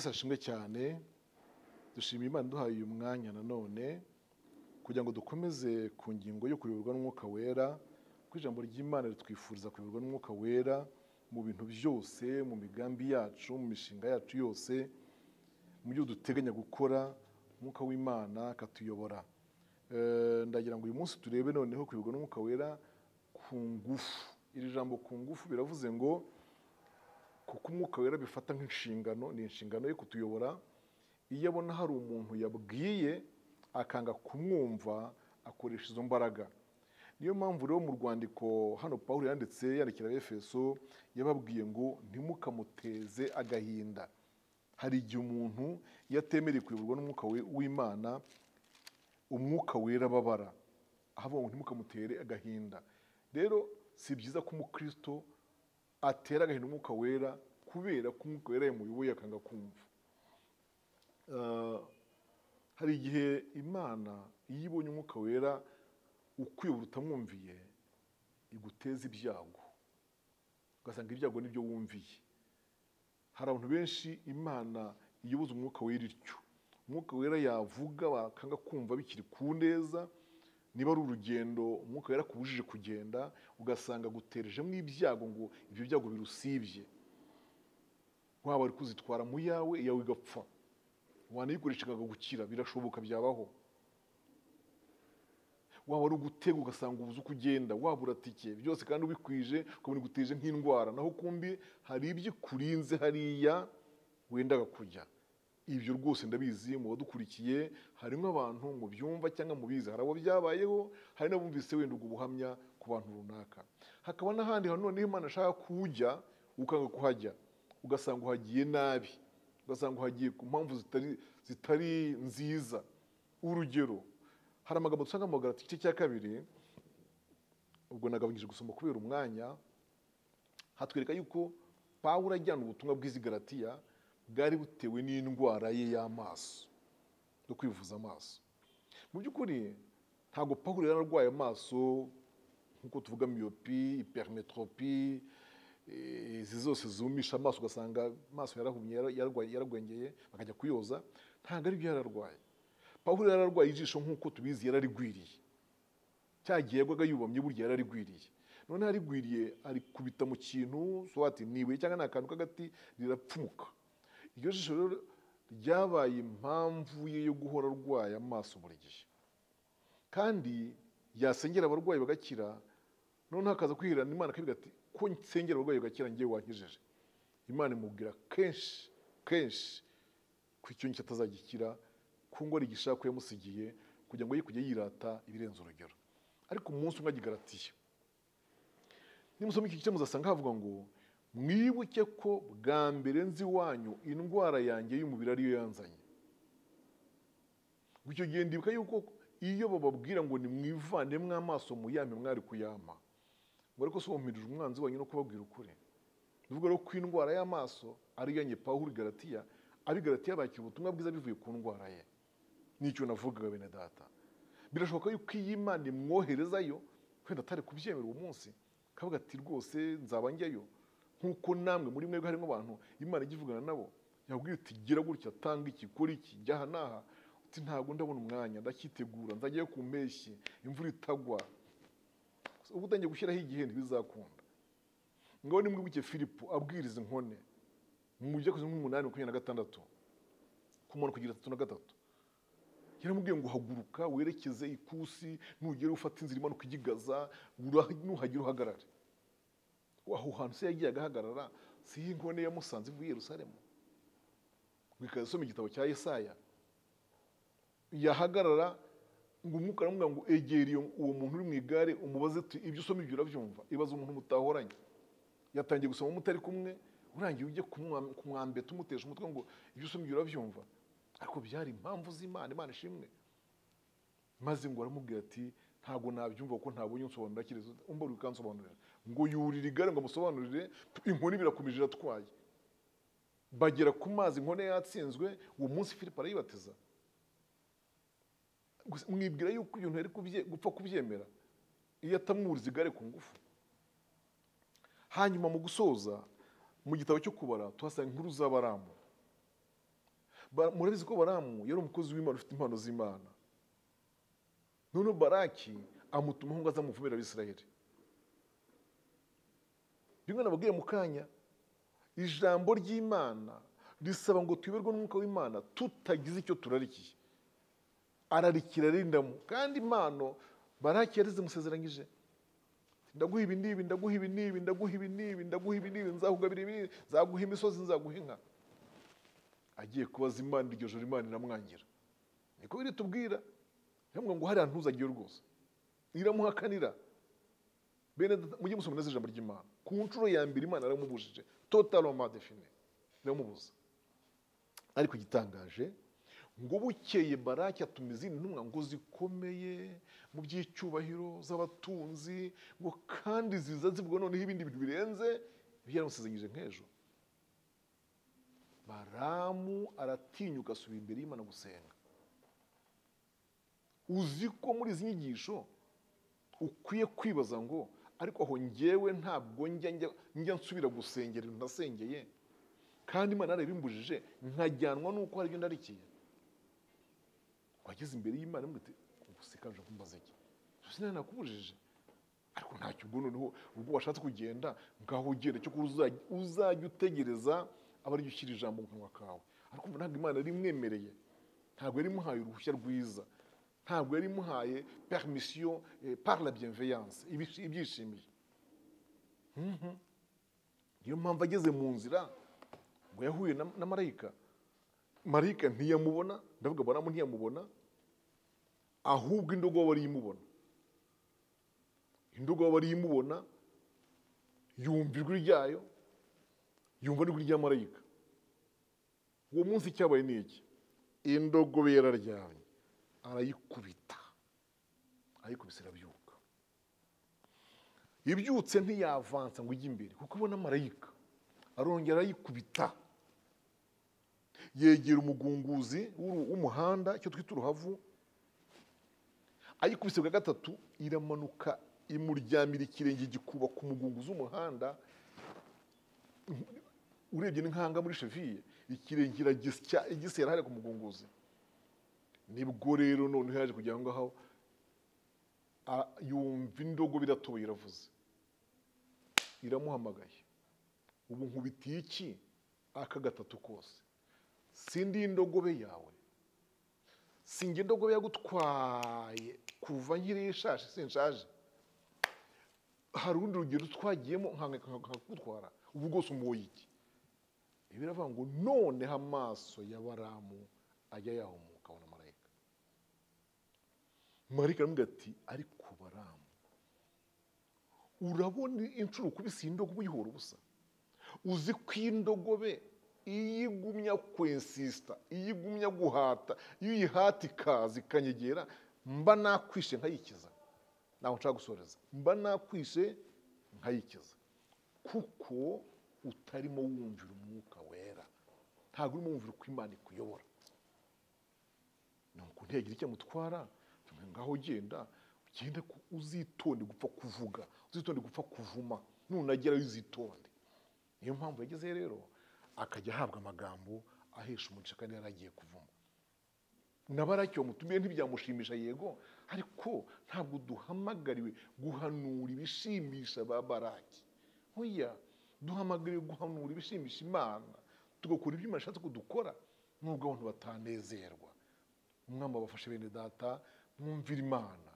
Yesu ashimwe cyane. Dushimiye Imana duhaye uyu mwanya nanone kugira ngo dukomeze ku ngingo yo kuyoborwa n'Umwuka Wera. Ku ijambo ry'Imana ritwifuriza kuyoborwa n'Umwuka Wera mu bintu byose, mu migambi yacu, mu mishinga yacu yose, mu byo duteganya gukora. Umwuka w'Imana akatuyobora. Ndagira ngo uyu munsi turebe noneho kuyoborwa n'Umwuka Wera ku ngufu. Iri jambo ku ngufu biravuze ngo kuko Umwuka Wera bifata nk'inshingano, ni inshingano yo kutuyobora. Iyo abona hari umuntu yabwiye akanga kumwumva, akoresha izo mbaraga. Niyo mpamvu rero mu rwandiko hano Pawulo yandikira Abefeso yababwiye ngo ntimukamuteze agahinda. Hari igihe umuntu yatemereye kuyoborwa n'Umwuka w'Imana, Umwuka Wera babara, ahavuga ngo ntimukamutere agahinda. Rero si byiza ko umukristo atera agahinda Umwuka Wera kubera ko Umwuka Wera yamuyoboye akanga kumva. Hari igihe Imana iyo ibonye Umwuka Wera ukuyobora utamwumviye iguteza ibyago, ugasanga ibyago nibyo wumviye. Hari abantu benshi Imana iyoboza Umwuka Wera ityo. Umwuka Wera yavuga bakanga kumva bikiri ku neza. Niba ari urugendo Umwuka Wera kubujije kugenda, ugasanga guterejemo ibyago ngo ibyo byago birusibye. Waba ari kuzitwara mu yawe igapfa, wanayikoresha gukira, birashoboka, byabaho. Waba ari ugutega ugasanga ubuze uko ugenda, wabura tike, byose kandi ubikwije ukabona iguteje nk'indwara, naho kumbi hari ibyo kurinze hariya wendaga kujya. Ibyo rwose ndabizi mu badukurikiye, harimo abantu mu byumva cyangwa mu bize, hari abo byabayeho, hari n'abumvise wenda ubwo buhamya ku bantu runaka. Hakaba n'ahandi hantu noneho Imana ashaka kujya ukanga kuhajya, ugasanga uhagiye nabi, ugasanga uhagiye ku mpamvu zitari nziza. Urugero, hari amagambo dusanga mu Bagalati igice cya 2, ubwo nagabanyije gusoma kubera umwanya, hatwereka yuko Pawulo ajyana ubutumwa bw'izi Galatiya bwari butewe n'indwara ye y'amaso, no kwivuza amaso. Mu by'ukuri ntabwo Pawulo yararwaye amaso nk'uko tuvuga myopi, hypermetropie, izi zose zumisha amaso ugasanga amaso yarahumye, yaragwengeye bakajya kuyoza. Ntabwo ari byo yararwaye. Pawulo yararwaye ijisho nk'uko tubizi, yararigwiriye. Cyagiye yagwaga yubamye burya yararigwiriye. None yarigwiriye ari kubita mu kintu swati niwe cyangwa n'akantu k'agati rirapfumuka. Iryo jisho rero ryabaye impamvu ye yo guhora arwaye amaso buri gihe. Kandi yasengera abarwayi bagakira, none hakaza kwihirana Imana akavuga ati ko nsengera abarwayi bagakira ngiye wankijije. Imana imubwira kenshi ko icyo nicyo atazagikira, ko ngo ari igishako yamusigiye kugira ngo ye kujya yirata ibirenze urugero. Ariko umunsi umwe agigaratiye, nimusoma iki gice muzasanga havuga ngo mwibuke ko bwa mbere nzi wanyu indwara yanjye y'umubiri ariyo yanzanye. Icyo gihe ndibuka yuko iyo bababwira ngo nimwivanemo amaso muyame mwari kuyama, ngo ariko so mumirije umwanzi wanyu no kubabwira ukuri. Bivuga rero ko indwara y'amaso ari yanye Pawulo Galatiya, abi Galatiya bakira ubutumwa bwiza bivuye ku ndwara ye. Nicyo navugaga bene data. Birashoboka yuko iyi Imana imwoherezayo kwenda atari kubyemera uwo munsi, kavuga ati rwose nzaba njyayo. Nkuko namwe muri mwebwe harimo abantu Imana igivugana nabo, yabwira ati gira gutya, tanga iki, kora iki, jya naha. Uti ntabwo ndabona umwanya, ndakitegura, nzagiye ku mpeshyi, imvura itagwa. Ubu utangiye gushyiraho igihe ntibizakunda. Ngaho nimwibuke Filipo abwiriza inkone mu byo kuzi 8:26 kumana kugira 33. Yaramubwiye ngo haguruka werekeze ikusi, nugere ufata inzira imanuka igigaza, nuhagira uhagarare. Aho hantu se yagiye agahagarara, si inkone yamusanze ivuye Yerusalemu. Bikazasoma igitabo cya Yesaya, yahagarara ngo Umwuka aramubwira ngo egera uwo muntu uri mu igare umubaze ati ibyo usoma ibyo urabyumva. Ibaza umuntu mutahoranye, yatangiye gusoma mutari kumwe, urangiye ujye kumwambeta umutesha umutwe ngo ibyo usoma ibyo urabyumva. Ariko byari impamvu z'Imana, Imana ishimwe. Maze ngo aramubwira ati ntabwo nabyumva kuko ntabonye unsobanurira kirezo, umbara ukansobanurira. Ngo yurira igare ngo amusobanurire, inkoni birakomeje iratwaye. Bagera ku mazi, inkone yatsinzwe. Uwo munsi Filipo arayibatiza. Mwibwira yuko ibintu yari gupfa kubyemera iyo atamwuriza igare ku ngufu. Hanyuma mu gusoza mu gitabo cyo Kubara tuhasanga inkuru z'Abaramu. murabizi ko Baramu yari umukozi w'Imana ufite impano z'Imana. None Baraki amutumaho ngo azamuvumira Abisirayeli. Bimwe nababwiye mu kanya, ijambo ry'Imana risaba ngo tuyoborwe n'Umwuka w'Imana tutagize icyo turarikiye. Ararikira rindamo, kandi impano Baraki yari zimusezeranyije. Ndaguha ibi n'ibi, ndaguha ibi n'ibi, ndaguha ibi n'ibi, ndaguha ibi n'ibi, nzakugabira ibi, nzaguha imisozi, nzaguha inka. Agiye kubaza Imana iryo joro, Imana iramwangira. Niko biri tubwira, yamubwira ngo hariya ntuzagiye rwose. Iramuhakanira. Bene mujye musoma neza ijambo ry'Imana. Ku nshuro ya mbere Imana yaramubujije, totalement défini. Iramubuza. Ariko igitangaje ngo bukeye Baraki atuma izindi ntumwa ngo zikomeye mu by'icyubahiro z'abatunzi, ngo kandi ziza zivuga noneho ibindi bintu birenze byaramusezeranyije nk'ejo. Baramu aratinyuka asubira imbere y'Imana gusenga. Uzi ko muri izi nyigisho ukwiye kwibaza ngo ariko aho njyewe ntabwo njya nsubira gusengera ibintu nasengeye, kandi Imana yarabimbujije nkajyanwa n'uko hari ibyo ndarikiye. Wageze imbere y'Imana muti ubusikaje kumbaza iki? Sinari nakubujije. Ariko ntacyo ubwo noneho ubwo washatse kugenda ngaho ugenda cyo uzajya utegereza abari gushyira ijambo mu kanwa kawe. Ariko ntabwo Imana yari imwemereye, ntabwo yari imuhaye uruhushya rwiza, ntabwo yari imuhaye permission par la bienveillance, ibyishimiye. Niyo mpamvu ageze mu nzira ngo yahuye na marayika. Marayika ntiyamubona, ndavuga Baramu ntiyamubona, ahubwo indogobe bari imubona. Indogobe bari imubona, yumva ijwi ryayo, yumva n'ijwi rya marayika. Uwo munsi cyabaye ni iki? Indogobe yararyamye, arayikubita, ayikubise irabyuka. Ibyutse ntiyavansa ngo ijye imbere kuko ubona marayika. Arongera arayikubita, yegera umugunguzi w'umuhanda, icyo twita uruhavu. Ayikubise bwa gatatu iramanuka, imuryamira ikirenge gikuba ku mugunguzi w'umuhanda. Urebye n'inkanga muri cheville, ikirenge igisera hariya ku mugunguzi. Nibwo rero noneho yaje kugira ngo aho yumva indogobe iratoye iravuze, iramuhamagaye. Ubu nkubitiye iki aka gatatu kose? Sindi indogobe yawe, singe indogobe yagutwaye kuva nkiri ishaje, sinshaje. Hari urundi rugero twagiyemo nkagutwara, ubu rwose umuwoye iki? Biravuga ngo noneho amaso ya Baramu ajya yahumuka abona marayika. Marayika aramubwira ati ariko Baramu, urabona inshuro ukubise indogobe uyihora ubusa? Uzi ko indogobe iyigumya kwensista, iyigumya guhata, iyo uyihata ikaza ikanyegera, mba nakwishe nkayikiza. Naho nshaka gusoreza, mba nakwishe nkayikiza, kuko utarimo wumvira Umwuka Wera, ntabwo urimo wumvira uko Imana ikuyobora. Nuko ntiyagira icyo amutwara, ngaho ugenda uzitonde gupfa kuvuga, uzitonde gupfa kuvuma, nunagerayo uzitonde. Niyo mpamvu yageze rero akajya ahabwa amagambo ahesha umugisha kandi yaragiye kuvuma. Na Baraki wamutumiye ntibyamushimisha, yego, ariko ntabwo duhamagariwe guhanura ibishimisha ba Baraki. Oya, duhamagariwe guhanura ibishimisha Imana, tugakora ibyo Imana ishatse ko dukora, nubwo abantu batanezerwa. Umwami abafashe bene data, mwumvira Imana.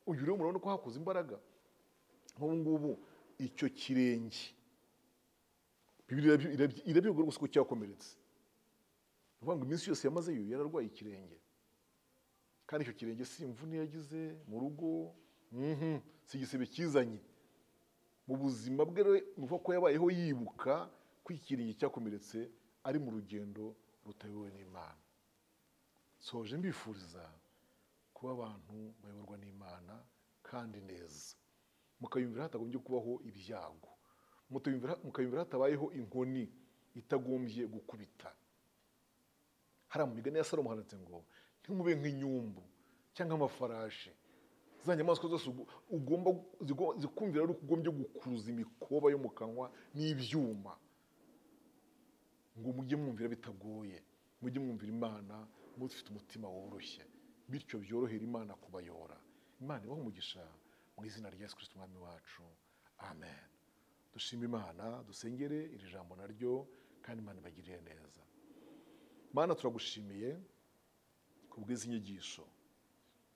Uyu rero murabona ko hakoze imbaraga. Nk'ubu ngubu icyo kirenge Bibiliya irabivuga rwose ko cyakomeretse. Uvuga ngo iminsi yose yamazeyo yararwaye ikirenge, kandi icyo kirenge si imvune yagize mu rugo, si igisebe kizanye. Mu buzima bwe rero nuko ko yabayeho yibuka ko ikirenge cyakomeretse ari mu rugendo rutayobowe n'Imana. Soje mbifuriza kuba abantu bayoborwa n'Imana kandi neza, mukayumvira hatagombye kubaho ibyago, mukayumvira hatabayeho inkoni itagombye gukubita. Hari mu migani ya Salomo handitse ngo ntimube nk'inyumbu cyangwa amafarashi, za nyamaswa zose ugomba zikumvira ari ugombye gukuruza imikoba yo mu kanwa n'ibyuma, ngo mujye mwumvira bitagoye, mujye mwumvira Imana mufite umutima woroshye, bityo byorohera Imana kubayora. Imana ibahe umugisha mu izina rya Yesu Kristo umwami wacu, amen. Dushima Imana, dusengere iri jambo naryo, kandi Imana ibagirire neza. Mana, turagushimiye ku bw'izi nyigisho,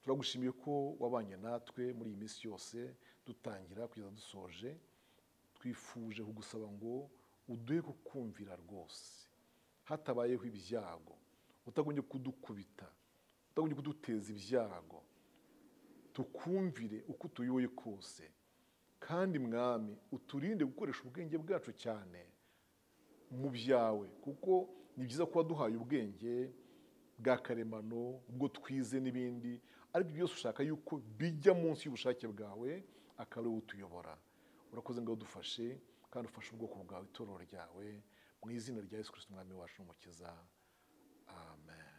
turagushimiye ko wabanye natwe muri iyi minsi yose dutangira kugeza dusoje. Twifuje kugusaba ngo uduhe kukumvira rwose, hatabayeho ibyago, utagombye kudukubita, utagombye kuduteza ibyago, tukumvire uko tuyoboye kose. Kandi mwami, uturinde gukoresha ubwenge bwacu cyane mu byawe, kuko ni byiza kuba duhaye ubwenge bwa karemano, ubwo twize n'ibindi, ariko byose ushaka yuko bijya munsi y'ubushake bwawe, akaba ari wowe utuyobora. Urakoze ngo udufashe, kandi ufashe ubwoko bwawe, itorero ryawe, mu izina rya Yesu Kristo umwami wacu n'umukiza, amen.